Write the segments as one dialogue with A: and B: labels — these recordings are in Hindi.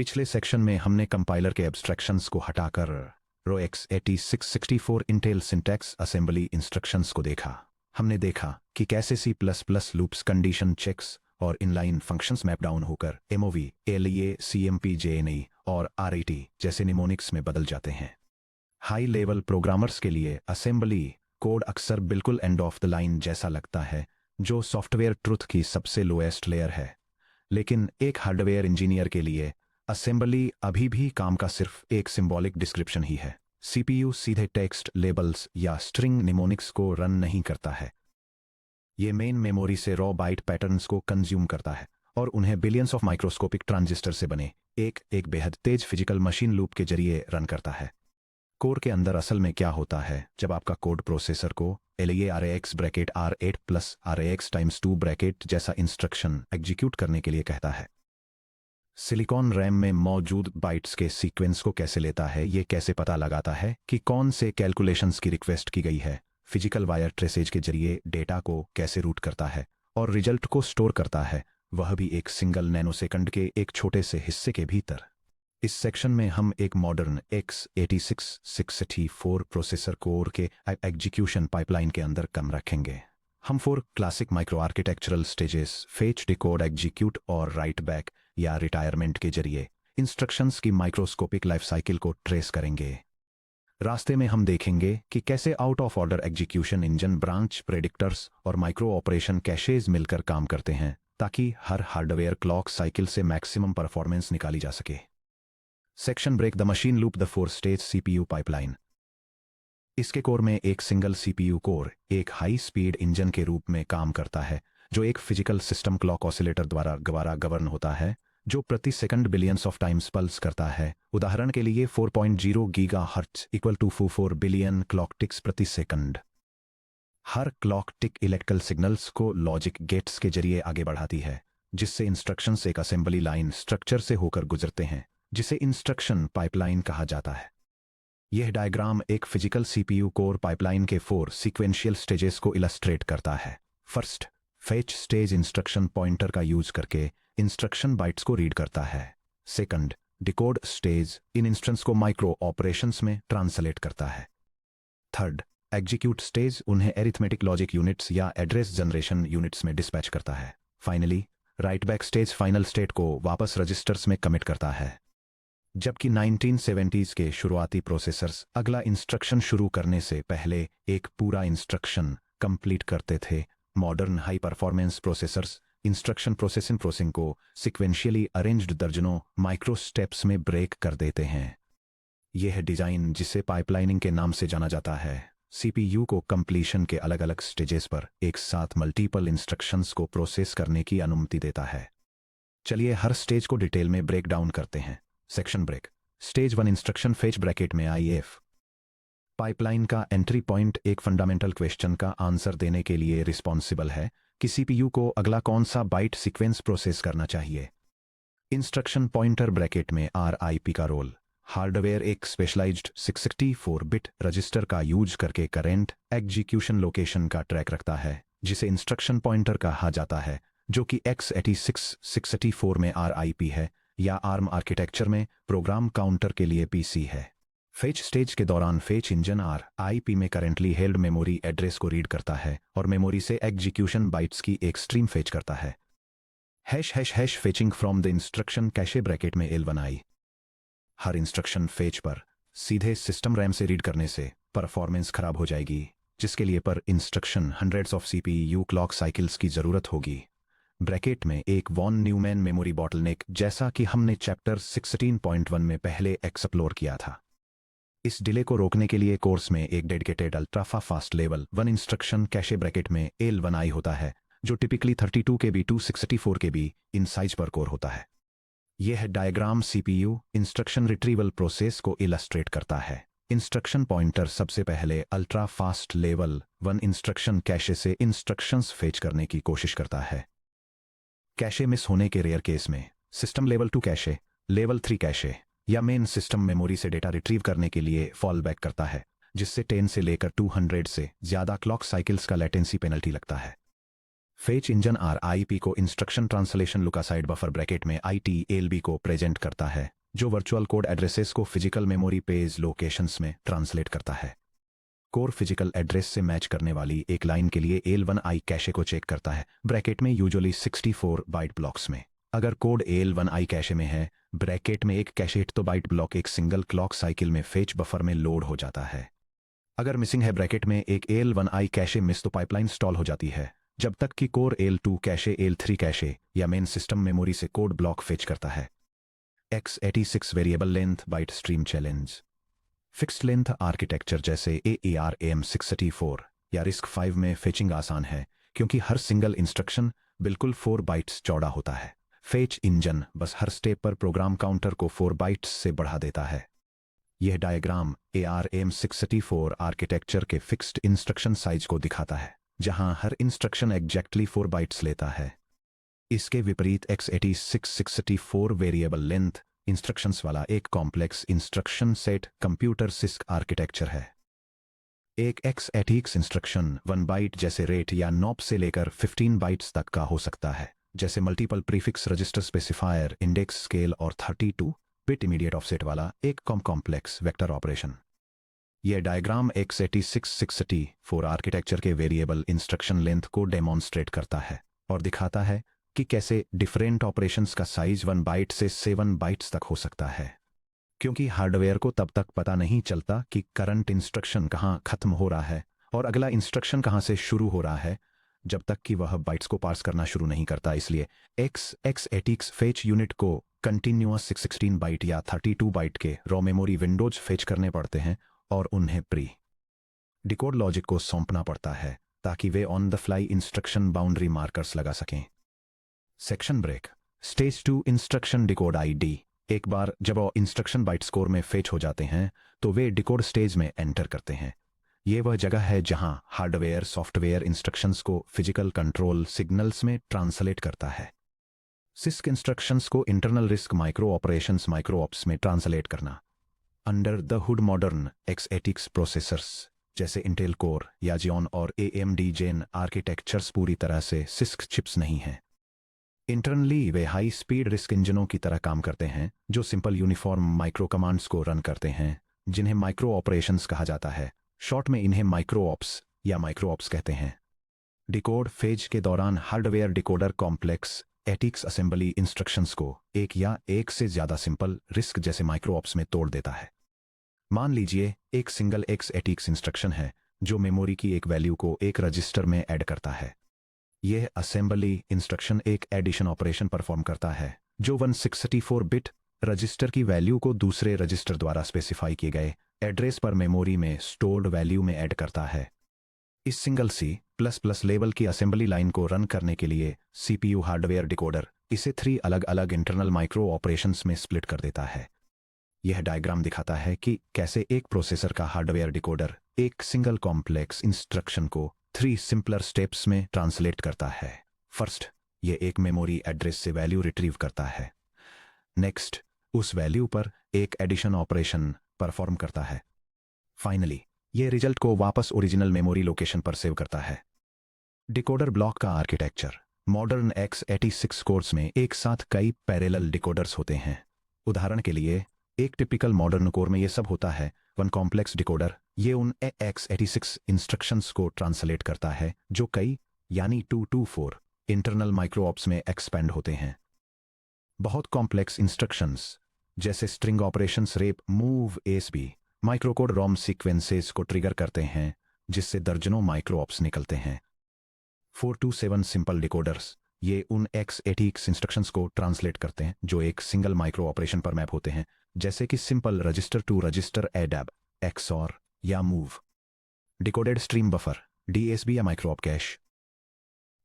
A: पिछले सेक्शन में हमने कंपाइलर के एब्स्ट्रैक्शंस को हटाकर रो x86-64 Intel syntax assembly instructions को देखा। हमने देखा कि कैसे C++ लूप्स कंडीशन चेक्स और इनलाइन फंक्शंस मैप डाउन होकर MOV, ALEA, CMP, JNE और RET जैसे निमोनिक्स में बदल जाते हैं। हाई लेवल प्रोग्रामर्स के लिए असेंबली कोड अक्सर बिल्कुल एंड ऑफ द लाइन जैसा लगता है, जो सॉफ्टवेयर ट्रुथ की सबसे लोएस्ट लेयर है। लेकिन एक हार्डवेयर इंजीनियर के लिए असेंबली अभी भी काम का सिर्फ एक सिंबॉलिक डिस्क्रिप्शन ही है। CPU सीधे टेक्स्ट लेबल्स या स्ट्रिंग निमोनिक्स को रन नहीं करता है। ये मेन मेमोरी से रॉ बाइट पैटर्न्स को कंज्यूम करता है और उन्हें बिलियंस ऑफ माइक्रोस्कोपिक ट्रांजिस्टर से बने एक बेहद तेज फिजिकल मशीन लूप के जरिए रन करता है। कोर के अंदर असल में क्या होता है जब आपका कोड प्रोसेसर को LEA RAX bracket R8 plus RAX times 2 bracket जैसा इंस्ट्रक्शन एग्जीक्यूट करने के लिए कहता है। सिलिकॉन रैम में मौजूद बाइट्स के सीक्वेंस को कैसे लेता है, ये कैसे पता लगाता है कि कौन से कैलकुलेशंस की रिक्वेस्ट की गई है, फिजिकल वायर ट्रेसेज के जरिए डेटा को कैसे रूट करता है और रिजल्ट को स्टोर करता है, वह भी एक सिंगल नैनोसेकंड के एक छोटे से हिस्से के भीतर। इस सेक्शन में हम एक मॉडर्न x86-64 प्रोसेसर कोर के एग्जीक्यूशन पाइपलाइन के अंदर कम रखेंगे। हम 4 classic micro architectural stages fetch, decode, execute और राइट बैक या रिटायरमेंट के जरिए इंस्ट्रक्शंस की माइक्रोस्कोपिक लाइफ साइकिल को ट्रेस करेंगे। रास्ते में हम देखेंगे कि कैसे out of order execution engine, branch predictors और माइक्रो ऑपरेशन कैशेज मिलकर काम करते हैं ताकि हर हार्डवेयर क्लॉक साइकिल से मैक्सिमम परफॉर्मेंस निकाली जा सके। Section break the machine loop the 4 stage CPU pipeline. इसके कोर में एक सिंगल CPU कोर एक हाई स्पीड इंजन के रूप में काम करता है, जो एक फिजिकल सिस्टम क्लॉक ऑसिलेटर द्वारा गवर्न होता है, जो प्रति second billions of times pulse करता है। उदाहरण के लिए 4.0 gigahertz equal to 4 billion clock ticks प्रति सेकंड। हर क्लॉक टिक इलेक्ट्रिकल सिग्नल्स को लॉजिक गेट्स के जरिए आगे बढ़ाती है, जिससे इंस्ट्रक्शंस एक असेंबली लाइन स्ट्रक्चर से होकर गुजरते हैं, जिसे इंस्ट्रक्शन पाइपलाइन कहा जाता है। यह डायग्राम एक फिजिकल CPU कोर पाइपलाइन के 4 सीक्वेंशियल स्टेजेस को इलस्ट्रेट करता है। First, fetch stage instruction pointer का यूज करके इंस्ट्रक्शन बाइट्स को रीड करता है। सेकंड, डिकोड स्टेज इन इंस्ट्रक्शंस को माइक्रो ऑपरेशंस में ट्रांसलेट करता है। थर्ड, एग्जीक्यूट स्टेज उन्हें एरिथमेटिक लॉजिक यूनिट्स या एड्रेस जनरेशन यूनिट्स में डिस्पैच करता है। Finally, right back stage final state को वापस रजिस्टर्स में कमिट करता है। जबकि 1970s के शुरुआती प्रोसेसर्स अगला इंस्ट्रक्शन शुरू करने से पहले एक पूरा इंस्ट्रक्शन कंप्लीट करते थे, modern high performance processors instruction processing को सिक्वेंशियली अरेंज्ड दर्जनों माइक्रो स्टेप्स में ब्रेक कर देते हैं। यह डिजाइन, जिसे पाइपलाइनिंग के नाम से जाना जाता है, CPU को कंप्लीशन के अलग अलग स्टेजेस पर एक साथ मल्टीपल इंस्ट्रक्शंस को प्रोसेस करने की अनुमति देता है। चलिए हर स्टेज को डिटेल में ब्रेक डाउन करते हैं। Section break. Stage 1 instruction fetch bracket में IF। पाइपलाइन का एंट्री पॉइंट एक फंडामेंटल क्वेश्चन का आंसर देने के लिए रिस्पॉन्सिबल है कि CPU को अगला कौन सा बाइट सीक्वेंस प्रोसेस करना चाहिए। इंस्ट्रक्शन पॉइंटर ब्रैकेट में RIP का रोल। हार्डवेयर एक स्पेशलाइज्ड 664 बिट रजिस्टर का यूज करके करेंट एग्जीक्यूशन लोकेशन का ट्रैक रखता है, जिसे इंस्ट्रक्शन पॉइंटर कहा जाता है, जो कि x86-64 में RIP है या ARM आर्किटेक्चर में प्रोग्राम काउंटर के लिए PC है। फेच स्टेज के दौरान फेच इंजन RIP में करेंटली हेल्ड मेमोरी एड्रेस को रीड करता है और मेमोरी से एग्जीक्यूशन बाइट्स की एक स्ट्रीम फेच करता है। # Fetching from the instruction cache bracket में L1I। हर इंस्ट्रक्शन फेच पर सीधे सिस्टम रैम से रीड करने से परफॉर्मेंस खराब हो जाएगी, जिसके लिए पर instruction hundreds of CPU clock cycles की जरूरत होगी। ब्रैकेट में एक वॉन न्यूमैन मेमोरी बॉटलनेक, जैसा कि हमने चैप्टर 16.1 में पहले एक्सप्लोर किया था। इस डिले को रोकने के लिए कोर्स में एक dedicated ultra fast level 1 instruction cache bracket में L1I होता है, जो typically 32 KB to 64 KB in size पर कोर होता है। यह diagram CPU instruction retrieval process को इलस्ट्रेट करता है। इंस्ट्रक्शन पॉइंटर सबसे पहले ultra fast level 1 instruction cache से इंस्ट्रक्शंस फेच करने की कोशिश करता है। कैशे मिस होने के रेयर केस में system level 2 cache, level 3 cache या मेन सिस्टम मेमोरी से डेटा रिट्रीव करने के लिए फॉल बैक करता है, जिससे 10 से लेकर 200 से ज्यादा क्लॉक साइकिल्स का लेटेंसी पेनल्टी लगता है। फेच इंजन RIP को इंस्ट्रक्शन ट्रांसलेशन लुकासाइड बफर ब्रैकेट में ITLB को प्रेजेंट करता है, जो वर्चुअल कोड एड्रेसेस को फिजिकल मेमोरी पेज लोकेशंस में ट्रांसलेट करता है। कोर फिजिकल एड्रेस से मैच करने वाली एक लाइन के लिए AL1I कैशे को चेक करता है, ब्रैकेट में यूजुअली 64 बाइट ब्लॉक्स में। अगर कोड AL1I कैशे में है, ब्रैकेट में एक कैशे हिट तो बाइट ब्लॉक एक सिंगल क्लॉक साइकिल में फेच बफर में लोड हो जाता है। अगर मिसिंग है ब्रैकेट में एक AL1I कैशे मिस तो पाइपलाइन स्टॉल हो जाती है, जब तक कि core AL2 cache AL3 cache या मेन सिस्टम मेमोरी से कोड ब्लॉक फेच करता है। x86 variable length byte stream challenge. Fixed length architecture जैसे AARM634 या RISC-V में फेचिंग आसान है, क्योंकि हर सिंगल इंस्ट्रक्शन बिल्कुल 4 बाइट्स चौड़ा होता है। फेच इंजन बस हर स्टेप पर प्रोग्राम काउंटर को 4 बाइट्स से बढ़ा देता है। यह डायग्राम ARM634 आर्किटेक्चर के फिक्स्ड इंस्ट्रक्शन साइज को दिखाता है, जहां हर इंस्ट्रक्शन एग्जैक्टली 4 बाइट्स लेता है। इसके विपरीत x86-64 वेरिएबल लेंथ इंस्ट्रक्शंस वाला एक complex instruction set computer six architecture है। एक x86 इंस्ट्रक्शन 1 बाइट जैसे रेट या नॉप से लेकर 15 बाइट्स तक का हो सकता है, जैसे multiple prefix register specifier index scale और 32 बिट इमीडिएट ऑफसेट वाला एक कॉम्प्लेक्स वेक्टर ऑपरेशन। यह डायग्राम x86-64 आर्किटेक्चर के वेरिएबल इंस्ट्रक्शन लेंथ को डेमोन्स्ट्रेट करता है और दिखाता है कि कैसे डिफरेंट ऑपरेशंस का साइज 1 बाइट से 7 बाइट्स तक हो सकता है, क्योंकि हार्डवेयर को तब तक पता नहीं चलता कि करंट इंस्ट्रक्शन कहां खत्म हो रहा है और अगला इंस्ट्रक्शन कहां से शुरू हो रहा है, जब तक कि वह बाइट्स को पार्स करना शुरू नहीं करता। इसलिए x86 फेच यूनिट को कंटिन्यूअस 16 बाइट या 32 बाइट के रॉ मेमोरी विंडोज फेच करने पड़ते हैं और उन्हें प्री डिकोड लॉजिक को सौंपना पड़ता है, ताकि वे on the fly instruction boundary markers लगा सकें। Section break. Stage 2 instruction decode ID। एक बार जब वो इंस्ट्रक्शन बाइट स्कोर में फेच हो जाते हैं, तो वे डिकोड स्टेज में एंटर करते हैं। ये वह जगह है जहां हार्डवेयर सॉफ्टवेयर इंस्ट्रक्शंस को फिजिकल कंट्रोल सिग्नल्स में ट्रांसलेट करता है। सिस्क इंस्ट्रक्शंस को internal RISC micro operations micro ops में ट्रांसलेट करना। Under the hood modern x86 processors जैसे इंटेल कोर या जियोन और AMD जेन आर्किटेक्चर्स पूरी तरह से सिस्क चिप्स नहीं हैं। इंटरनली वे हाई स्पीड रिस्क इंजनों की तरह काम करते हैं, जो सिंपल यूनिफॉर्म माइक्रो कमांड्स को रन करते हैं, जिन्हें माइक्रो ऑपरेशंस कहा जाता है। शॉर्ट में इन्हें माइक्रो ऑप्स या माइक्रो ऑप्स कहते हैं। डिकोड फेज के दौरान हार्डवेयर डिकोडर कॉम्प्लेक्स एटिक्स असेंबली इंस्ट्रक्शंस को एक या एक से ज्यादा सिंपल रिस्क जैसे माइक्रो ऑप्स में तोड़ देता है। मान लीजिए एक सिंगल x86 इंस्ट्रक्शन है जो मेमोरी की एक वैल्यू को एक रजिस्टर में ऐड करता है। यह असेंबली इंस्ट्रक्शन एक एडिशन ऑपरेशन परफॉर्म करता है, जो 164 बिट रजिस्टर की वैल्यू को दूसरे रजिस्टर द्वारा स्पेसिफाई किए गए एड्रेस पर मेमोरी में स्टोर्ड वैल्यू में ऐड करता है। इस सिंगल C++ लेवल की असेंबली लाइन को रन करने के लिए CPU हार्डवेयर डिकोडर इसे 3 अलग अलग इंटरनल माइक्रो ऑपरेशंस में स्प्लिट कर देता है। यह डायग्राम दिखाता है कि कैसे एक प्रोसेसर का हार्डवेयर डिकोडर एक सिंगल कॉम्प्लेक्स इंस्ट्रक्शन को 3 सिंपलर स्टेप्स में ट्रांसलेट करता है। फर्स्ट, यह एक मेमोरी एड्रेस से वैल्यू रिट्रीव करता है। नेक्स्ट, उस वैल्यू पर एक एडिशन ऑपरेशन परफॉर्म करता है। फाइनली, यह रिजल्ट को वापस ओरिजिनल मेमोरी लोकेशन पर सेव करता है। डिकोडर ब्लॉक का आर्किटेक्चर। मॉडर्न x86 कोर्स में एक साथ कई पैरेलल डिकोडर्स होते हैं। उदाहरण के लिए, एक टिपिकल मॉडर्न कोर में यह सब होता है। वन कॉम्प्लेक्स डिकोडर ये उन x86 इंस्ट्रक्शंस को ट्रांसलेट करता है जो कई यानी 2 इंटरनल माइक्रो ऑप्स में एक्सपेंड होते हैं। बहुत कॉम्प्लेक्स इंस्ट्रक्शंस जैसे string operations rape move ASB microcode ROM sequences को ट्रिगर करते हैं, जिससे दर्जनों माइक्रो ऑप्स निकलते हैं। 427 सिंपल डिकोडर्स ये उन x86 इंस्ट्रक्शंस को ट्रांसलेट करते हैं जो एक सिंगल माइक्रो ऑपरेशन पर मैप होते हैं, जैसे कि simple register to register ADAB, XOR या move. Decoded stream buffer DSB या माइक्रो ऑप कैश।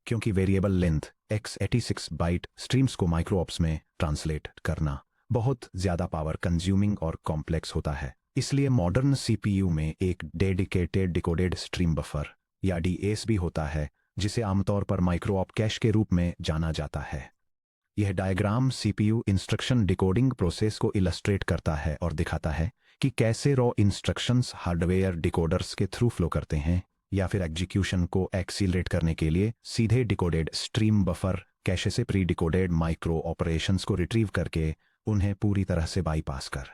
A: क्योंकि variable length x86 byte streams को माइक्रो ऑप्स में ट्रांसलेट करना बहुत ज्यादा पावर कंज्यूमिंग और कॉम्प्लेक्स होता है, इसलिए मॉडर्न CPU में एक डेडिकेटेड डिकोडेड स्ट्रीम बफर या DSB होता है, जिसे आमतौर पर माइक्रो ऑप कैश के रूप में जाना जाता है। यह diagram CPU instruction decoding process को इलस्ट्रेट करता है और दिखाता है कि कैसे रॉ इंस्ट्रक्शंस हार्डवेयर डिकोडर्स के थ्रू फ्लो करते हैं या फिर एग्जीक्यूशन को एक्सीलरेट करने के लिए सीधे डिकोडेड स्ट्रीम बफर कैशे से प्री डिकोडेड माइक्रो ऑपरेशंस को रिट्रीव करके उन्हें पूरी तरह से बाईपास कर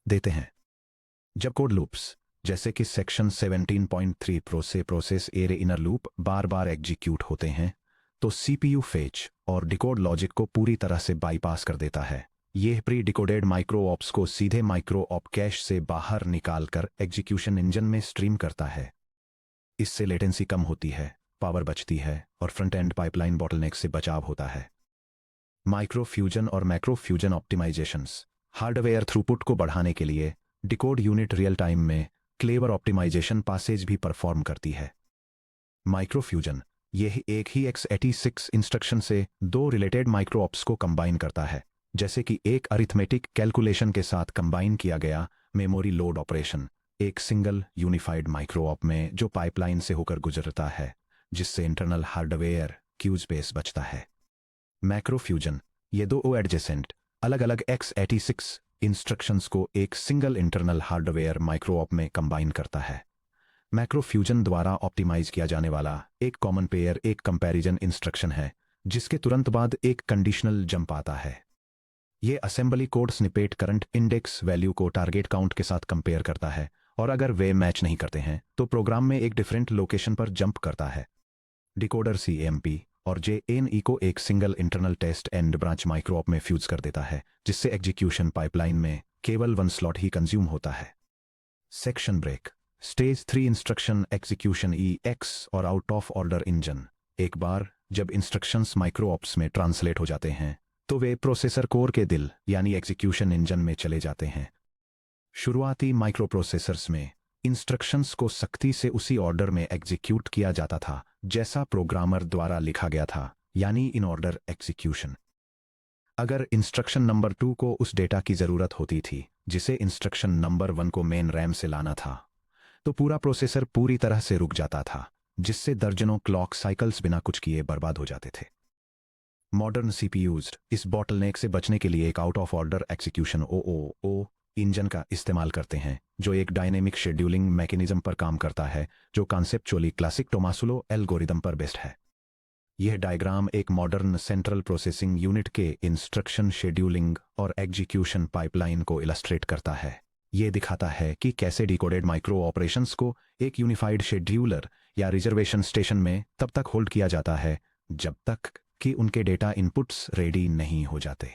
A: देते हैं। जब कोड लूप्स जैसे कि section 17.3 process array inner loop बार बार एग्जीक्यूट होते हैं तो सीपीयू फेच और डिकोड लॉजिक को पूरी तरह से बाईपास कर देता है। यह प्री डिकोडेड माइक्रो ऑप्स को सीधे माइक्रो ऑप कैश से बाहर निकालकर एग्जीक्यूशन इंजन में स्ट्रीम करता है। इससे लेटेंसी कम होती है, पावर बचती है और फ्रंट एंड पाइपलाइन बॉटलनेक से बचाव होता है। माइक्रो फ्यूजन और macro fusion optimisations hardware throughput को बढ़ाने के लिए डिकोड यूनिट रियल टाइम में क्लेवर ऑप्टिमाइजेशन पासेज भी परफॉर्म करती है। माइक्रो फ्यूजन यह एक ही x86 इंस्ट्रक्शन से दो रिलेटेड माइक्रो ऑप्स को कंबाइन करता है, जैसे कि एक अरिथमेटिक कैलकुलेशन के साथ कंबाइन किया गया मेमोरी लोड ऑपरेशन एक सिंगल यूनिफाइड माइक्रो ऑप में जो पाइपलाइन से होकर गुजरता है, जिससे इंटरनल हार्डवेयर क्यू स्पेस बचता है। मैक्रो फ्यूजन ये दो एडजेसेंट अलग अलग x86 इंस्ट्रक्शंस को एक single internal hardware micro op में कंबाइन करता है। मैक्रो फ्यूजन द्वारा ऑप्टिमाइज किया जाने वाला एक कॉमन पेयर एक कंपैरिजन इंस्ट्रक्शन है, जिसके तुरंत बाद एक कंडीशनल जंप आता है। यह assembly code snippet current index value को टारगेट काउंट के साथ कंपेयर करता है और अगर वे मैच नहीं करते हैं तो प्रोग्राम में एक डिफरेंट लोकेशन पर जंप करता है। डिकोडर CMP और JNE को एक single internal test and branch micro op में फ्यूज कर देता है, जिससे एग्जीक्यूशन पाइपलाइन में केवल 1 स्लॉट ही कंज्यूम होता है। Section break stage 3 instruction execution EX और आउट ऑफ ऑर्डर इंजन। एक बार जब इंस्ट्रक्शंस माइक्रो ऑप्स में ट्रांसलेट हो जाते हैं तो वे प्रोसेसर कोर के दिल यानी एग्जीक्यूशन इंजन में चले जाते हैं। शुरुआती माइक्रो प्रोसेसर्स में इंस्ट्रक्शंस को सख्ती से उसी ऑर्डर में एग्जीक्यूट किया जाता था जैसा प्रोग्रामर द्वारा लिखा गया था, यानी इन ऑर्डर एग्जीक्यूशन। अगर इंस्ट्रक्शन नंबर 2 को उस डेटा की जरूरत होती थी जिसे इंस्ट्रक्शन नंबर 1 को मेन रैम से लाना था, तो पूरा प्रोसेसर पूरी तरह से रुक जाता था, जिससे दर्जनों क्लॉक साइकिल्स बिना कुछ किए बर्बाद हो जाते थे। मॉडर्न CPUs इस बॉटलनेक से बचने के लिए एक out of order execution OOO engine का इस्तेमाल करते हैं, जो एक डायनेमिक शेड्यूलिंग मैकेनिज्म पर काम करता है जो कॉन्सेप्चुअली क्लासिक टोमासुलो एल्गोरिदम पर बेस्ड है। यह डायग्राम एक मॉडर्न सेंट्रल प्रोसेसिंग यूनिट के इंस्ट्रक्शन शेड्यूलिंग और एग्जीक्यूशन पाइपलाइन को इलस्ट्रेट करता है। यह दिखाता है कि कैसे डिकोडेड माइक्रो ऑपरेशंस को एक यूनिफाइड शेड्यूलर या रिजर्वेशन स्टेशन में तब तक होल्ड किया जाता है जब तक कि उनके डेटा इनपुट्स रेडी नहीं हो जाते।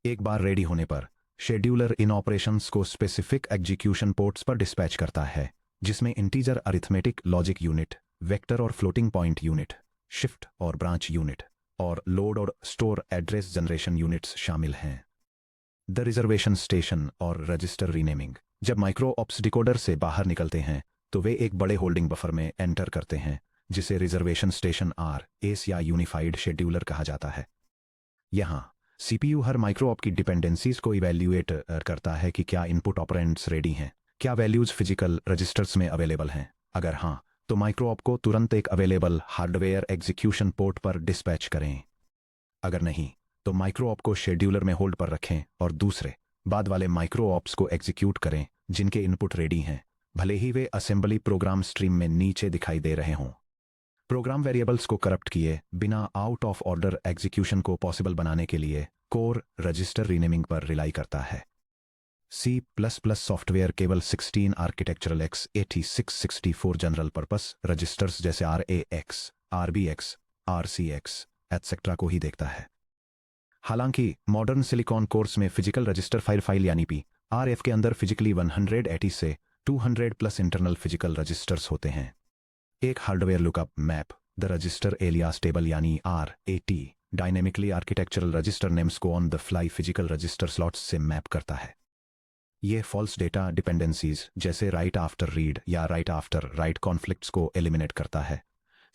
A: एक बार रेडी होने पर शेड्यूलर इन ऑपरेशंस को स्पेसिफिक एग्जीक्यूशन पोर्ट्स पर डिस्पैच करता है, जिसमें integer arithmetic logic unit, vector और फ्लोटिंग पॉइंट यूनिट, शिफ्ट और ब्रांच यूनिट और लोड और स्टोर एड्रेस जनरेशन यूनिट्स शामिल हैं। द रिजर्वेशन स्टेशन और रजिस्टर रीनेमिंग जब माइक्रो ऑप्स डिकोडर से बाहर निकलते हैं तो वे एक बड़े होल्डिंग बफर में एंटर करते हैं, जिसे रिजर्वेशन स्टेशन RS या यूनिफाइड शेड्यूलर कहा जाता है। यहाँ CPU हर माइक्रो ऑप की डिपेंडेंसीज को इवैल्यूएट करता है कि क्या इनपुट ऑपरेंड्स रेडी हैं, क्या वैल्यूज फिजिकल रजिस्टर्स में अवेलेबल हैं। अगर हाँ, तो माइक्रो ऑप को तुरंत एक अवेलेबल हार्डवेयर एग्जीक्यूशन पोर्ट पर डिस्पैच करें। अगर नहीं, तो माइक्रो ऑप को शेड्यूलर में होल्ड पर रखें और दूसरे बाद वाले माइक्रो ऑप्स को एग्जीक्यूट करें जिनके इनपुट रेडी हैं, भले ही वे असेंबली प्रोग्राम स्ट्रीम में नीचे दिखाई दे रहे हों। प्रोग्राम वेरिएबल्स को करप्ट किए बिना आउट ऑफ ऑर्डर एग्जीक्यूशन को पॉसिबल बनाने के लिए कोर रजिस्टर रीनेमिंग पर रिलाई करता है। C++ सॉफ्टवेयर केवल 16 architectural x86 64 general purpose registers जैसे RAX, RBX, RCX एटसेट्रा को ही देखता है। हालांकि मॉडर्न सिलिकॉन कोर्स में फिजिकल रजिस्टर फाइल यानी PRF के अंदर फिजिकली 180 से 200+ इंटरनल फिजिकल रजिस्टर्स होते हैं। एक hardware lookup map the register alias table यानी RAT dynamically architectural register names को on the fly physical register slots से मैप करता है। यह फॉल्स डेटा डिपेंडेंसीज जैसे राइट आफ्टर रीड या राइट आफ्टर राइट कॉन्फ्लिक्ट्स को एलिमिनेट करता है,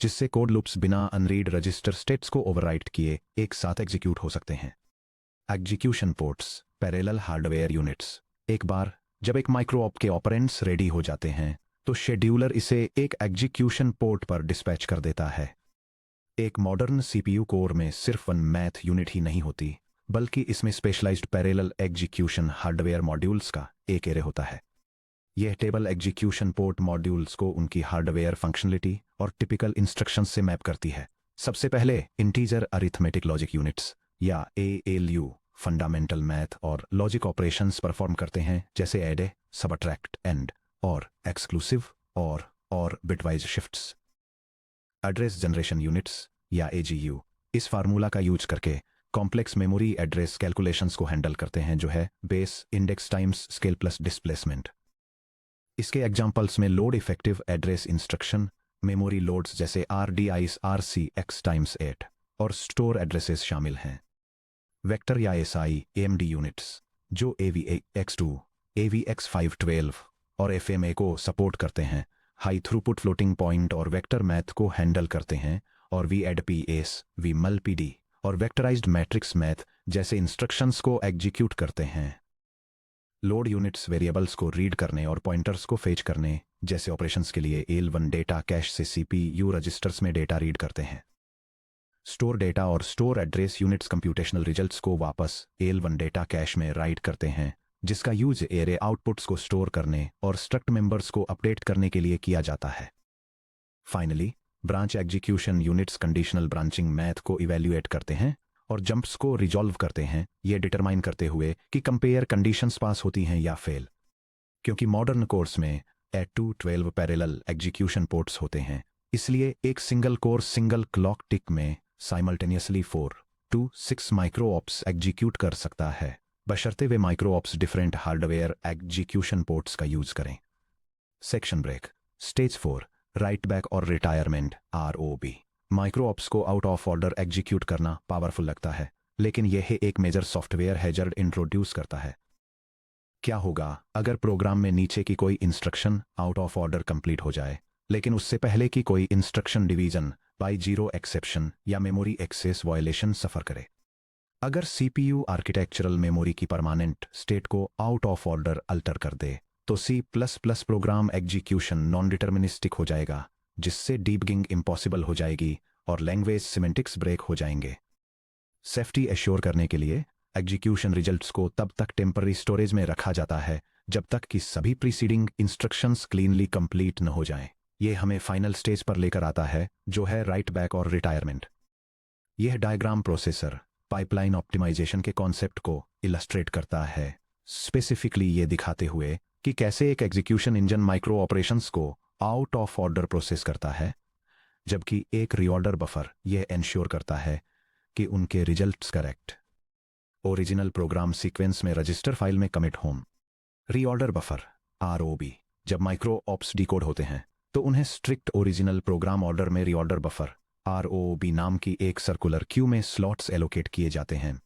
A: जिससे कोड लूप्स बिना अनरीड रजिस्टर स्टेट्स को ओवरराइट किए एक साथ एग्जीक्यूट हो सकते हैं। Execution ports parallel hardware units एक बार जब एक माइक्रो ऑप के ऑपरेंड्स रेडी हो जाते हैं तो शेड्यूलर इसे एक एग्जीक्यूशन पोर्ट पर डिस्पैच कर देता है। एक मॉडर्न CPU कोर में सिर्फ 1 मैथ यूनिट ही नहीं होती, बल्कि इसमें specialised parallel execution hardware modules का एक एरे होता है। यह टेबल एग्जीक्यूशन पोर्ट मॉड्यूल्स को उनकी हार्डवेयर फंक्शनलिटी और टिपिकल इंस्ट्रक्शंस से मैप करती है। सबसे पहले इंटीजर अरिथमेटिक लॉजिक यूनिट्स या ALU फंडामेंटल मैथ और लॉजिक ऑपरेशंस परफॉर्म करते हैं, जैसे एड, सबट्रैक्ट, एंड, और एक्सक्लूसिव और bitwise shifts. Address generation units या AGU इस फार्मूला का यूज करके कॉम्प्लेक्स मेमोरी एड्रेस कैलकुलेशंस को हैंडल करते हैं, जो है base index times scale plus displacement. इसके एग्जांपल्स में load effective address instruction, memory loads जैसे RDIs RCX टाइम्स 8 और स्टोर एड्रेसेस शामिल हैं। वेक्टर या SI AMD यूनिट्स जो AVX2, AVX512 और FMA को सपोर्ट करते हैं, हाई थ्रूपुट फ्लोटिंग पॉइंट और वेक्टर मैथ को हैंडल करते हैं, और VADPACE, VMULPD और वेक्टराइज्ड मैट्रिक्स मैथ जैसे इंस्ट्रक्शंस को एग्जीक्यूट करते हैं। लोड यूनिट्स वेरिएबल्स को रीड करने और पॉइंटर्स को फेच करने जैसे ऑपरेशंस के लिए AL1 डेटा कैश से CPU रजिस्टर्स में डेटा रीड करते हैं। स्टोर डेटा और store address units computational results को वापस AL1 डेटा कैश में राइट करते हैं, जिसका यूज एरे आउटपुट्स को स्टोर करने और स्ट्रक्ट मेंबर्स को अपडेट करने के लिए किया जाता है। Finally branch execution units conditional branching math को इवैल्यूएट करते हैं और जंप्स को रिजॉल्व करते हैं, ये डिटरमाइन करते हुए कि कंपेयर कंडीशंस पास होती हैं या फेल। क्योंकि मॉडर्न कोर्स में 8 to 12 पैरेलल एग्जीक्यूशन पोर्ट्स होते हैं, इसलिए एक single core single clock tick में simultaneously 4 to 6 micro ops execute कर सकता है, बशर्ते वे micro ops different hardware execution ports का यूज करें। Section break. Stage 4 write back और रिटायरमेंट ROB। माइक्रो ऑप्स को आउट ऑफ ऑर्डर एग्जीक्यूट करना पावरफुल लगता है, लेकिन यह एक मेजर सॉफ्टवेयर हैजर्ड इंट्रोड्यूस करता है। क्या होगा अगर प्रोग्राम में नीचे की कोई instruction out of order complete हो जाए, लेकिन उससे पहले की कोई instruction division by zero exception या मेमोरी एक्सेस वायलेशन सफर करे? अगर CPU आर्किटेक्चरल मेमोरी की परमानेंट स्टेट को आउट ऑफ ऑर्डर अल्टर कर दे, तो C++ program execution non deterministic हो जाएगा, जिससे डीबगिंग इम्पॉसिबल हो जाएगी और लैंग्वेज सिमेंटिक्स ब्रेक हो जाएंगे। सेफ्टी एश्योर करने के लिए एग्जीक्यूशन रिजल्ट्स को तब तक टेम्पररी स्टोरेज में रखा जाता है जब तक कि सभी प्रीसीडिंग इंस्ट्रक्शंस क्लीनली कंप्लीट न हो जाएं। यह हमें फाइनल स्टेज पर लेकर आता है, जो है राइट बैक और रिटायरमेंट। यह डायग्राम प्रोसेसर पाइपलाइन ऑप्टिमाइजेशन के कॉन्सेप्ट को इलस्ट्रेट करता है, स्पेसिफिकली ये दिखाते हुए कि कैसे एक एग्जीक्यूशन इंजन माइक्रो ऑपरेशंस को आउट ऑफ ऑर्डर प्रोसेस करता है, जबकि एक रीऑर्डर बफर यह एंश्योर करता है कि उनके results correct original program sequence में रजिस्टर फाइल में कमिट हों। रीऑर्डर बफर ROB जब माइक्रो ऑप्स डिकोड होते हैं तो उन्हें स्ट्रिक्ट ओरिजिनल प्रोग्राम ऑर्डर में रीऑर्डर बफर ROB नाम की एक सर्कुलर क्यू में स्लॉट्स एलोकेट किए जाते हैं।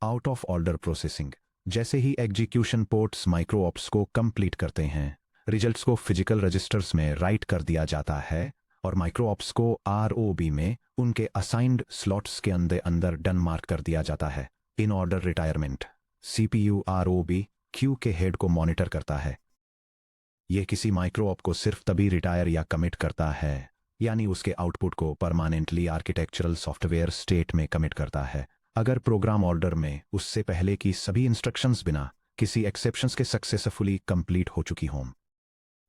A: Out of order processing. जैसे ही एग्जीक्यूशन पोर्ट्स माइक्रो ऑप्स को कंप्लीट करते हैं, रिजल्ट्स को फिजिकल रजिस्टर्स में राइट कर दिया जाता है और माइक्रो ऑप्स को ROB में उनके असाइंड स्लॉट्स के अंदर डन मार्क कर दिया जाता है। In order retirement. CPU ROB Q के हेड को मॉनिटर करता है। यह किसी माइक्रो ऑप को सिर्फ तभी रिटायर या कमिट करता है, यानी उसके आउटपुट को परमानेंटली आर्किटेक्चरल सॉफ्टवेयर स्टेट में कमिट करता है, अगर प्रोग्राम ऑर्डर में उससे पहले की सभी इंस्ट्रक्शंस बिना किसी एक्सेप्शंस के सक्सेसफुली कंप्लीट हो चुकी हों।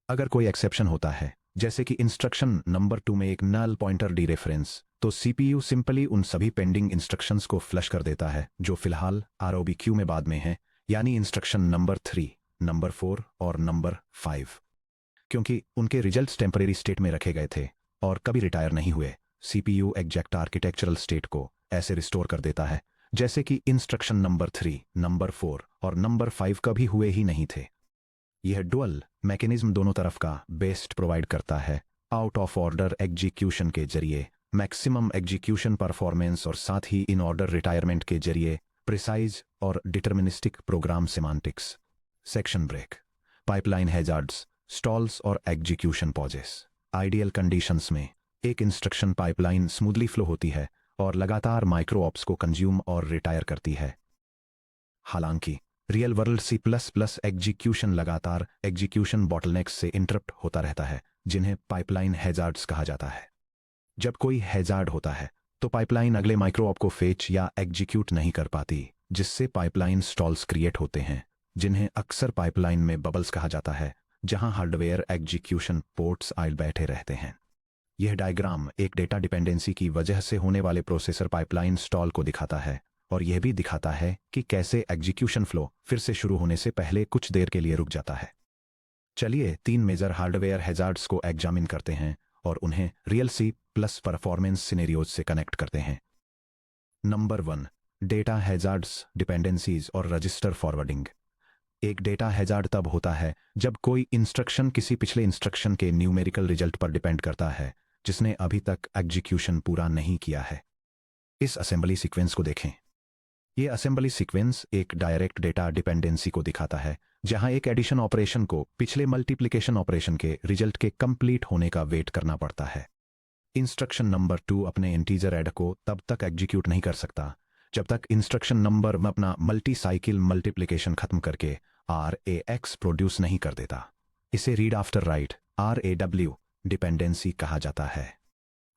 A: अगर कोई एक्सेप्शन होता है, जैसे कि इंस्ट्रक्शन नंबर 2 में एक नल पॉइंटर डीरेफरेंस, तो CPU सिंपली उन सभी पेंडिंग इंस्ट्रक्शंस को फ्लश कर देता है जो फिलहाल ROB क्यू में बाद में हैं, यानी इंस्ट्रक्शन नंबर 3, नंबर 4 और नंबर 5। क्योंकि उनके रिजल्ट्स टेम्परेरी स्टेट में रखे गए थे और कभी रिटायर नहीं हुए, CPU एग्जैक्ट आर्किटेक्चरल स्टेट को ऐसे रिस्टोर कर देता है जैसे कि इंस्ट्रक्शन नंबर 3, नंबर 4 और नंबर 5 कभी हुए ही नहीं थे। यह डुअल मैकेनिज्म दोनों तरफ का बेस्ट प्रोवाइड करता है, आउट ऑफ ऑर्डर एग्जीक्यूशन के जरिए मैक्सिमम एग्जीक्यूशन परफॉर्मेंस और साथ ही इन ऑर्डर रिटायरमेंट के जरिए प्रिसाइज और deterministic program semantics. Section break. Pipeline hazards, stalls और एग्जीक्यूशन पॉजेस। आइडियल कंडीशंस में एक इंस्ट्रक्शन पाइपलाइन स्मूथली फ्लो होती है और लगातार माइक्रो ऑप्स को कंज्यूम और रिटायर करती है। हालांकि रियल वर्ल्ड C++ एग्जीक्यूशन लगातार एग्जीक्यूशन बॉटलनेक्स से इंटरप्ट होता रहता है, जिन्हें पाइपलाइन हैजार्ड्स कहा जाता है। जब कोई हैजार्ड होता है तो पाइपलाइन अगले माइक्रो ऑप को फेच या एग्जीक्यूट नहीं कर पाती, जिससे पाइपलाइन स्टॉल्स क्रिएट होते हैं, जिन्हें अक्सर पाइपलाइन में बबल्स कहा जाता है, जहां हार्डवेयर एग्जीक्यूशन पोर्ट्स आइल बैठे रहते हैं। यह डायग्राम एक डेटा डिपेंडेंसी की वजह से होने वाले प्रोसेसर पाइपलाइन स्टॉल को दिखाता है और यह भी दिखाता है कि कैसे एग्जीक्यूशन फ्लो फिर से शुरू होने से पहले कुछ देर के लिए रुक जाता है। चलिए 3 मेजर हार्डवेयर हैजार्ड्स को एग्जामिन करते हैं और उन्हें real C plus performance scenarios से कनेक्ट करते हैं। नंबर 1, डेटा हैजार्ड्स, डिपेंडेंसीज और रजिस्टर फॉरवर्डिंग। एक डेटा हैजार्ड तब होता है जब कोई इंस्ट्रक्शन किसी पिछले इंस्ट्रक्शन के न्यूमेरिकल रिजल्ट पर डिपेंड करता है जिसने अभी तक एग्जीक्यूशन पूरा नहीं किया है। इस असेंबली सीक्वेंस को देखें। यह असेंबली सीक्वेंस एक डायरेक्ट डेटा डिपेंडेंसी को दिखाता है जहां एक एडिशन ऑपरेशन को पिछले मल्टीप्लिकेशन ऑपरेशन के रिजल्ट के कंप्लीट होने का वेट करना पड़ता है। इंस्ट्रक्शन नंबर 2 अपने इंटीजर ऐड को तब तक एग्जीक्यूट नहीं कर सकता जब तक इंस्ट्रक्शन नंबर में अपना मल्टी साइकिल मल्टीप्लिकेशन खत्म करके RAX प्रोड्यूस नहीं कर देता। इसे read after right RAW dependency कहा जाता है।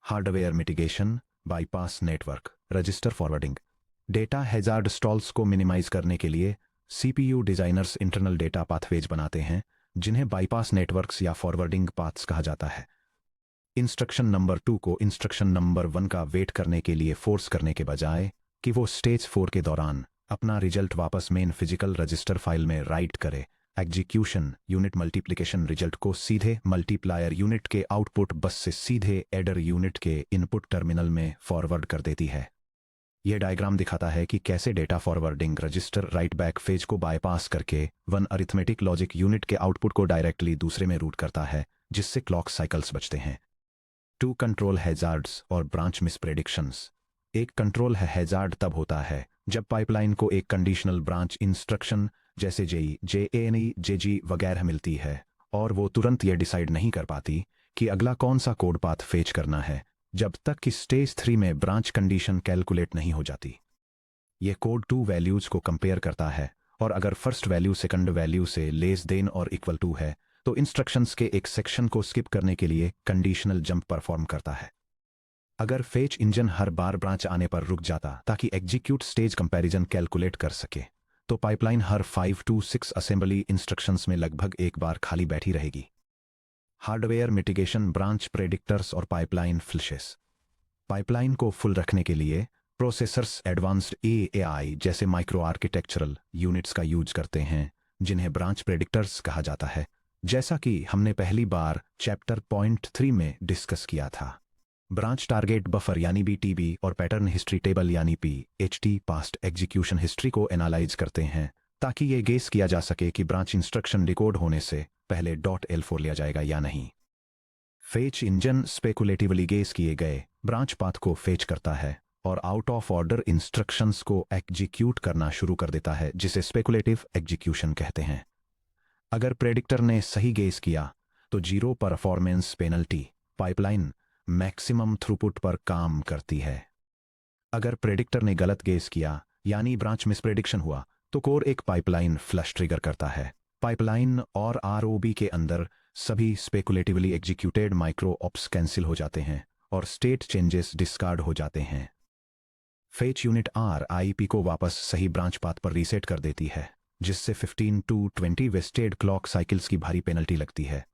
A: Hardware mitigation, bypass network, register forwarding. Data hazard stalls को मिनिमाइज करने के लिए CPU designers internal data pathways बनाते हैं जिन्हें बाईपास नेटवर्क्स या फॉरवर्डिंग पाथ्स कहा जाता है। इंस्ट्रक्शन नंबर 2 को इंस्ट्रक्शन नंबर 1 का वेट करने के लिए फोर्स करने के बजाय कि वो स्टेज 4 के दौरान अपना रिजल्ट वापस मेन फिजिकल रजिस्टर फाइल में राइट करे, एग्जीक्यूशन यूनिट मल्टीप्लिकेशन रिजल्ट को सीधे मल्टीप्लायर यूनिट के आउटपुट बस से सीधे एडर यूनिट के इनपुट टर्मिनल में फॉरवर्ड कर देती है। यह डायग्राम दिखाता है कि कैसे data forwarding register right back phase को बायपास करके वन अरिथमेटिक लॉजिक यूनिट के आउटपुट को डायरेक्टली दूसरे में रूट करता है जिससे क्लॉक साइकिल्स बचते हैं। 2 कंट्रोल हैजार्ड्स और ब्रांच मिसप्रेडिक्शंस। एक कंट्रोल हैजार्ड तब होता है जब पाइपलाइन को एक कंडीशनल ब्रांच इंस्ट्रक्शन जैसे JE, JNE, JG वगैरह मिलती है और वो तुरंत ये डिसाइड नहीं कर पाती कि अगला कौन सा कोड पाथ फेच करना है जब तक कि स्टेज 3 में ब्रांच कंडीशन कैलकुलेट नहीं हो जाती। ये कोड 2 वैल्यूज को कंपेयर करता है और अगर फर्स्ट वैल्यू सेकंड वैल्यू से लेस देन और इक्वल टू है तो इंस्ट्रक्शंस के एक सेक्शन को स्किप करने के लिए कंडीशनल जंप परफॉर्म करता है। अगर फेच इंजन हर बार ब्रांच आने पर रुक जाता ताकि एग्जीक्यूट स्टेज कंपैरिजन कैलकुलेट कर सके तो pipeline her 5 to 6 assembly instructions में लगभग एक बार खाली बैठी रहेगी। हार्डवेयर मिटिगेशन, ब्रांच प्रेडिक्टर्स और पाइपलाइन फ्लशेस। पाइपलाइन को फुल रखने के लिए प्रोसेसर्स एडवांस्ड AI जैसे माइक्रो आर्किटेक्चरल यूनिट्स का यूज करते हैं जिन्हें ब्रांच प्रेडिक्टर्स कहा जाता है, जैसा कि हमने पहली बार चैप्टर पॉइंट 3 में डिस्कस किया था। ब्रांच टारगेट बफर यानी BTB और पैटर्न हिस्ट्री टेबल यानी PHT पास्ट एग्जीक्यूशन हिस्ट्री को एनालाइज करते हैं ताकि ये गेस किया जा सके कि ब्रांच इंस्ट्रक्शन डिकोड होने से पहले .L4 लिया जाएगा या नहीं। फेच इंजन स्पेकुलेटिवली गेस किए गए ब्रांच पाथ को फेच करता है और आउट ऑफ ऑर्डर इंस्ट्रक्शंस को एग्जीक्यूट करना शुरू कर देता है जिसे स्पेकुलेटिव एग्जीक्यूशन कहते हैं। अगर प्रेडिक्टर ने सही गेस किया तो 0 performance penalty pipeline maximum throughput पर काम करती है। अगर प्रेडिक्टर ने गलत गेस किया यानी ब्रांच मिसप्रेडिक्शन हुआ तो कोर एक पाइपलाइन फ्लश ट्रिगर करता है। पाइपलाइन और ROB के अंदर सभी स्पेकुलेटिवली एग्जीक्यूटेड माइक्रो ऑप्स कैंसिल हो जाते हैं और स्टेट चेंजेस डिस्कार्ड हो जाते हैं। फेच यूनिट RIP को वापस सही ब्रांच पाथ पर रीसेट कर देती है जिससे 15 to 20 वेस्टेड क्लॉक साइकिल्स की भारी पेनल्टी लगती है।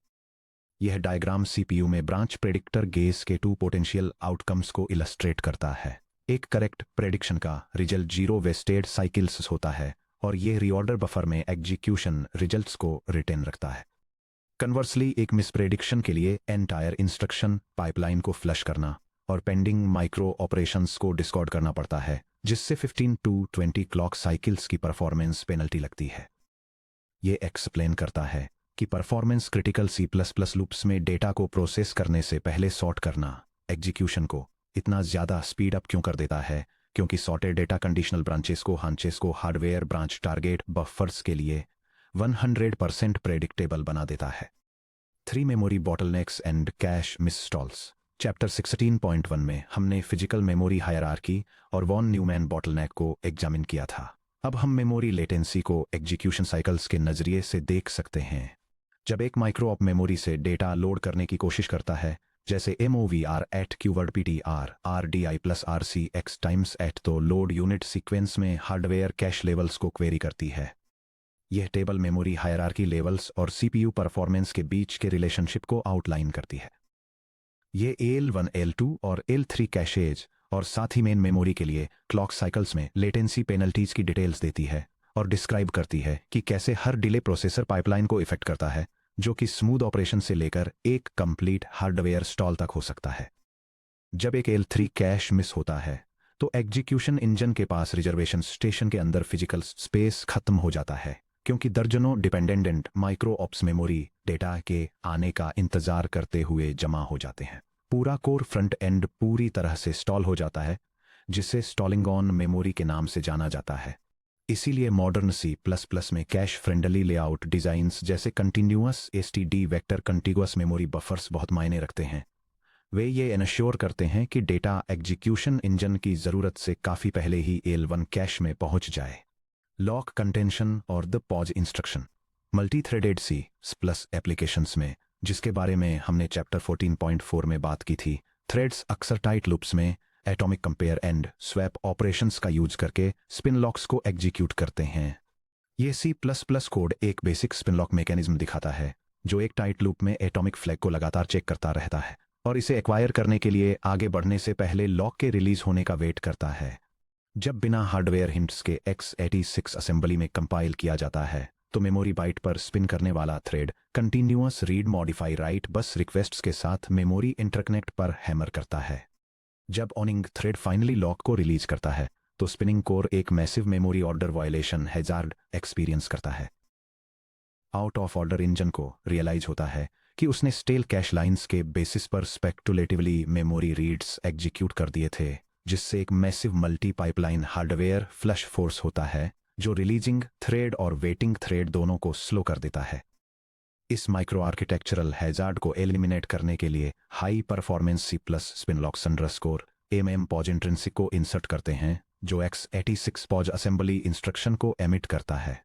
A: यह डायग्राम CPU में ब्रांच प्रेडिक्टर गेस के 2 पोटेंशियल आउटकम्स को इलस्ट्रेट करता है। एक करेक्ट प्रेडिक्शन का रिजल्ट 0 वेस्टेड साइकिल्स होता है और यह रीऑर्डर बफर में एग्जीक्यूशन रिजल्ट्स को रिटेन रखता है। कन्वर्सली एक मिसप्रेडिक्शन के लिए एंटायर इंस्ट्रक्शन पाइपलाइन को फ्लश करना और पेंडिंग माइक्रो ऑपरेशंस को डिस्कॉर्ड करना पड़ता है जिससे 15 to 20 क्लॉक साइकिल्स की परफॉर्मेंस पेनल्टी लगती है। यह एक्सप्लेन करता है कि परफॉर्मेंस क्रिटिकल C++ लूप्स में डेटा को प्रोसेस करने से पहले सॉर्ट करना एग्जीक्यूशन को इतना ज़्यादा स्पीड अप क्यों कर देता है, क्योंकि सॉर्टेड डेटा कंडीशनल ब्रांचेस को हार्डवेयर ब्रांच टारगेट बफर्स के लिए 100% प्रेडिक्टेबल बना देता है। 3 memory bottlenecks and cache miss stalls. Chapter 16.1 में हमने फिजिकल मेमोरी हायरार्की और वॉन न्यूमैन बॉटलनेक को एग्जामिन किया था। अब हम मेमोरी लेटेंसी को एग्जीक्यूशन साइकिल्स के नजरिए से देख सकते हैं। जब एक माइक्रो ऑप मेमोरी से डेटा लोड करने की कोशिश करता है जैसे MOVR at keyword PTR RDI plus RC X times at तो लोड यूनिट सीक्वेंस में हार्डवेयर कैश लेवल्स को क्वेरी करती है। यह टेबल मेमोरी हायरार्की लेवल्स और सीपीयू परफॉर्मेंस के बीच के रिलेशनशिप को आउटलाइन करती है। ये L1, L2 और L3 कैशेज और साथ ही मेन मेमोरी के लिए क्लॉक साइकिल्स में लेटेंसी पेनल्टीज की डिटेल्स देती है और डिस्क्राइब करती है कि कैसे हर डिले प्रोसेसर पाइपलाइन को इफेक्ट करता है, जो कि स्मूथ ऑपरेशन से लेकर एक कंप्लीट हार्डवेयर स्टॉल तक हो सकता है। जब एक L3 कैश मिस होता है तो एग्जीक्यूशन इंजन के पास रिजर्वेशन स्टेशन के अंदर फिजिकल स्पेस खत्म हो जाता है, क्योंकि दर्जनों dependent micro ops memory data के आने का इंतजार करते हुए जमा हो जाते हैं। पूरा कोर फ्रंट एंड पूरी तरह से स्टॉल हो जाता है, जिसे स्टॉलिंग ऑन मेमोरी के नाम से जाना जाता है। इसीलिए मॉडर्न C++ में कैश फ्रेंडली लेआउट डिजाइन्स जैसे continuous STD vector contiguous memory buffers बहुत मायने रखते हैं। वे ये एनश्योर करते हैं कि डेटा एग्जीक्यूशन इंजन की ज़रूरत से काफ़ी पहले ही L1 कैश में पहुंच जाए। लॉक कंटेंशन और the pause instruction multi threaded C++ applications में, जिसके बारे में हमने चैप्टर 14.4 में बात की थी, थ्रेड्स अक्सर टाइट लूप्स में atomic compare and swap operations का यूज करके स्पिन लॉक्स को एग्जीक्यूट करते हैं। ये C++ कोड एक बेसिक स्पिन लॉक मैकेनिज्म दिखाता है, जो एक टाइट लूप में एटॉमिक फ्लैग को लगातार चेक करता रहता है और इसे एक्वायर करने के लिए आगे बढ़ने से पहले लॉक के रिलीज होने का वेट करता है। जब बिना हार्डवेयर हिंट्स के x86 असेंबली में कंपाइल किया जाता है तो मेमोरी बाइट पर स्पिन करने वाला thread continuous read modify right बस रिक्वेस्ट्स के साथ मेमोरी इंटरकनेक्ट पर हैमर करता है। जब ऑनिंग थ्रेड फाइनली लॉक को रिलीज करता है तो स्पिनिंग कोर एक massive memory order violation hazard experience करता है। आउट ऑफ ऑर्डर इंजन को रियलाइज होता है कि उसने स्टेल कैश लाइंस के बेसिस पर स्पेक्युलेटिवली मेमोरी रीड्स एग्जीक्यूट कर दिए थे, जिससे एक massive multi pipeline hardware flush force होता है जो रिलीजिंग थ्रेड और वेटिंग थ्रेड दोनों को स्लो कर देता है। इस माइक्रो आर्किटेक्चरल हैजार्ड को एलिमिनेट करने के लिए high performance C+ spinlock underscore MM pause intrinsic को इंसर्ट करते हैं, जो x86 पॉज असेंबली इंस्ट्रक्शन को एमिट करता है।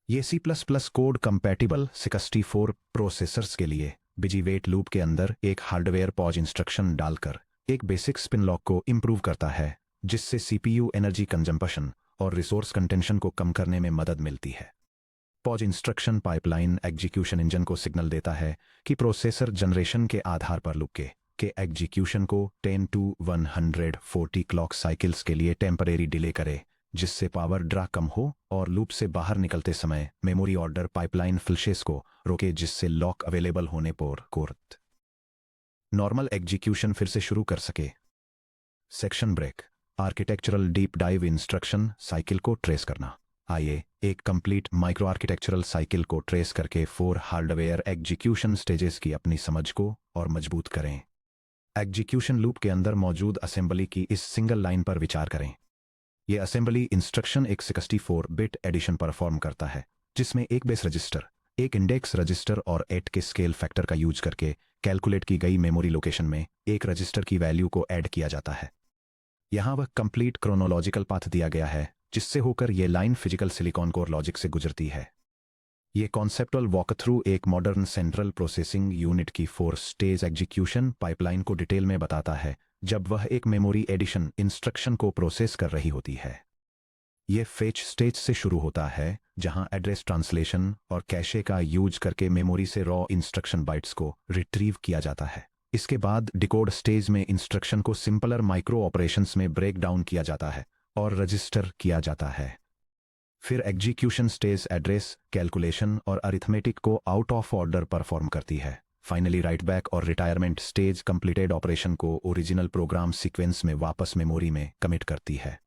A: ये C++ कोड कंपैटिबल 64 प्रोसेसर्स के लिए बिजी वेट लूप के अंदर एक हार्डवेयर पॉज इंस्ट्रक्शन डालकर एक बेसिक स्पिन लॉक को इंप्रूव करता है, जिससे CPU एनर्जी कंजम्पशन और रिसोर्स कंटेंशन को कम करने में मदद मिलती है। Pause instruction pipeline execution engine को सिग्नल देता है कि प्रोसेसर जनरेशन के आधार पर लूप के एग्जीक्यूशन को 10 to 140 क्लॉक साइकिल्स के लिए टेम्परेरी डिले करे, जिससे पावर ड्रा कम हो और लूप से बाहर निकलते समय मेमोरी ऑर्डर पाइपलाइन फ्लशेस को रोके, जिससे लॉक अवेलेबल होने पर कोर्ट नॉर्मल एग्जीक्यूशन फिर से शुरू कर सके। Section break architectural deep dive instruction cycle को ट्रेस करना। आइए एक कंप्लीट माइक्रो आर्किटेक्चरल साइकिल को ट्रेस करके 4 हार्डवेयर एग्जीक्यूशन स्टेजेस की अपनी समझ को और मजबूत करें। एग्जीक्यूशन लूप के अंदर मौजूद असेंबली की इस सिंगल लाइन पर विचार करें। यह असेंबली इंस्ट्रक्शन एक 64 बिट एडिशन परफॉर्म करता है, जिसमें एक बेस रजिस्टर, एक इंडेक्स रजिस्टर और 8 के स्केल फैक्टर का यूज करके कैलकुलेट की गई मेमोरी लोकेशन में एक रजिस्टर की वैल्यू को ऐड किया जाता है। यहाँ वह कंप्लीट क्रोनोलॉजिकल पाथ दिया गया है, जिससे होकर ये line physical silicon core logic से गुजरती है। ये कॉन्सेप्टुअल वॉकथ्रू एक मॉडर्न सेंट्रल प्रोसेसिंग यूनिट की 4 स्टेज एग्जीक्यूशन पाइपलाइन को डिटेल में बताता है, जब वह एक मेमोरी एडिशन इंस्ट्रक्शन को प्रोसेस कर रही होती है। ये फेच स्टेज से शुरू होता है, जहां एड्रेस ट्रांसलेशन और कैशे का यूज करके मेमोरी से रॉ इंस्ट्रक्शन बाइट्स को रिट्रीव किया जाता है। इसके बाद डिकोड स्टेज में इंस्ट्रक्शन को सिंपलर माइक्रो ऑपरेशंस में ब्रेक डाउन किया जाता है और रजिस्टर किया जाता है। फिर एग्जीक्यूशन स्टेज एड्रेस कैलकुलेशन और अरिथमेटिक को आउट ऑफ ऑर्डर परफॉर्म करती है। फाइनली राइट बैक और रिटायरमेंट स्टेज कंप्लीटेड ऑपरेशन को ओरिजिनल प्रोग्राम सीक्वेंस में वापस मेमोरी में कमिट करती है।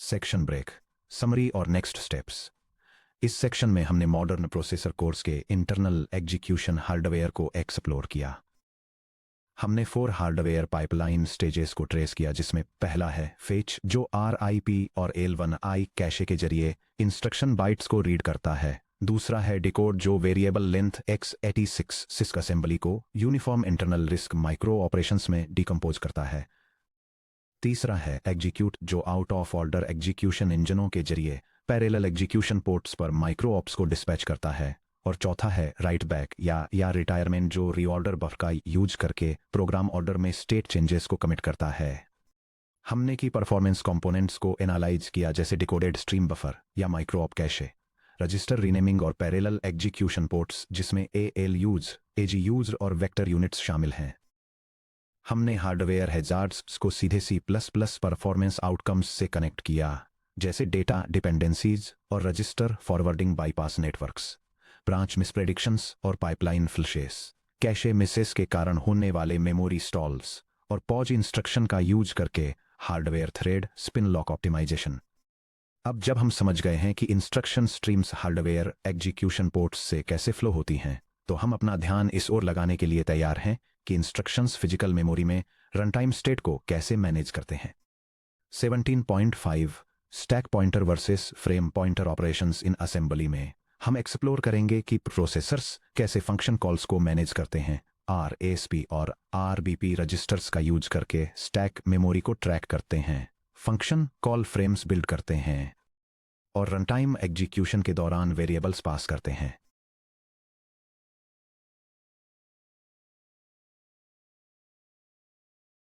A: सेक्शन ब्रेक समरी और नेक्स्ट स्टेप्स। इस सेक्शन में हमने मॉडर्न प्रोसेसर कोर्स के इंटरनल एग्जीक्यूशन हार्डवेयर को एक्सप्लोर किया। हमने 4 हार्डवेयर पाइपलाइन स्टेजेस को ट्रेस किया, जिसमें पहला है फेच, जो RIP और L1I कैशे के जरिए इंस्ट्रक्शन बाइट्स को रीड करता है। दूसरा है डिकोड, जो variable length x86 CISC assembly को uniform internal RISC micro operations में डिकम्पोज करता है। तीसरा है एग्जीक्यूट, जो आउट ऑफ ऑर्डर एग्जीक्यूशन इंजनों के जरिए पैरेलल एग्जीक्यूशन पोर्ट्स पर माइक्रो ऑप्स को डिस्पैच करता है। और चौथा है राइट बैक या रिटायरमेंट, जो रीऑर्डर बफर का यूज करके प्रोग्राम ऑर्डर में स्टेट चेंजेस को कमिट करता है। हमने की परफॉर्मेंस कंपोनेंट्स को एनालाइज किया, जैसे डिकोडेड स्ट्रीम बफर या micro op cache, register renaming और पैरेलल एग्जीक्यूशन पोर्ट्स जिसमें ALUs, AGUs और वेक्टर यूनिट्स शामिल हैं। हमने हार्डवेयर हैजार्ड्स को सीधे C++ परफॉर्मेंस आउटकम्स से कनेक्ट किया, जैसे डेटा डिपेंडेंसीज और register forwarding bypass networks, branch mispredictions और पाइपलाइन फ्लशेस, कैशे मिसेस के कारण होने वाले मेमोरी स्टॉल्स और पॉज इंस्ट्रक्शन का यूज करके hardware thread spin lock optimisation. अब जब हम समझ गए हैं कि instruction streams hardware execution ports से कैसे फ्लो होती हैं, तो हम अपना ध्यान इस ओर लगाने के लिए तैयार हैं कि इंस्ट्रक्शंस फिजिकल मेमोरी में रनटाइम स्टेट को कैसे मैनेज करते हैं। 17.5 stack pointer versus frame pointer operations in assembly में हम एक्सप्लोर करेंगे कि प्रोसेसर्स कैसे फंक्शन कॉल्स को मैनेज करते हैं, RASP और RBP रजिस्टर्स का यूज करके स्टैक मेमोरी को ट्रैक करते हैं, फंक्शन कॉल फ्रेम्स बिल्ड करते हैं और रनटाइम एग्जीक्यूशन के दौरान वेरिएबल्स पास करते हैं।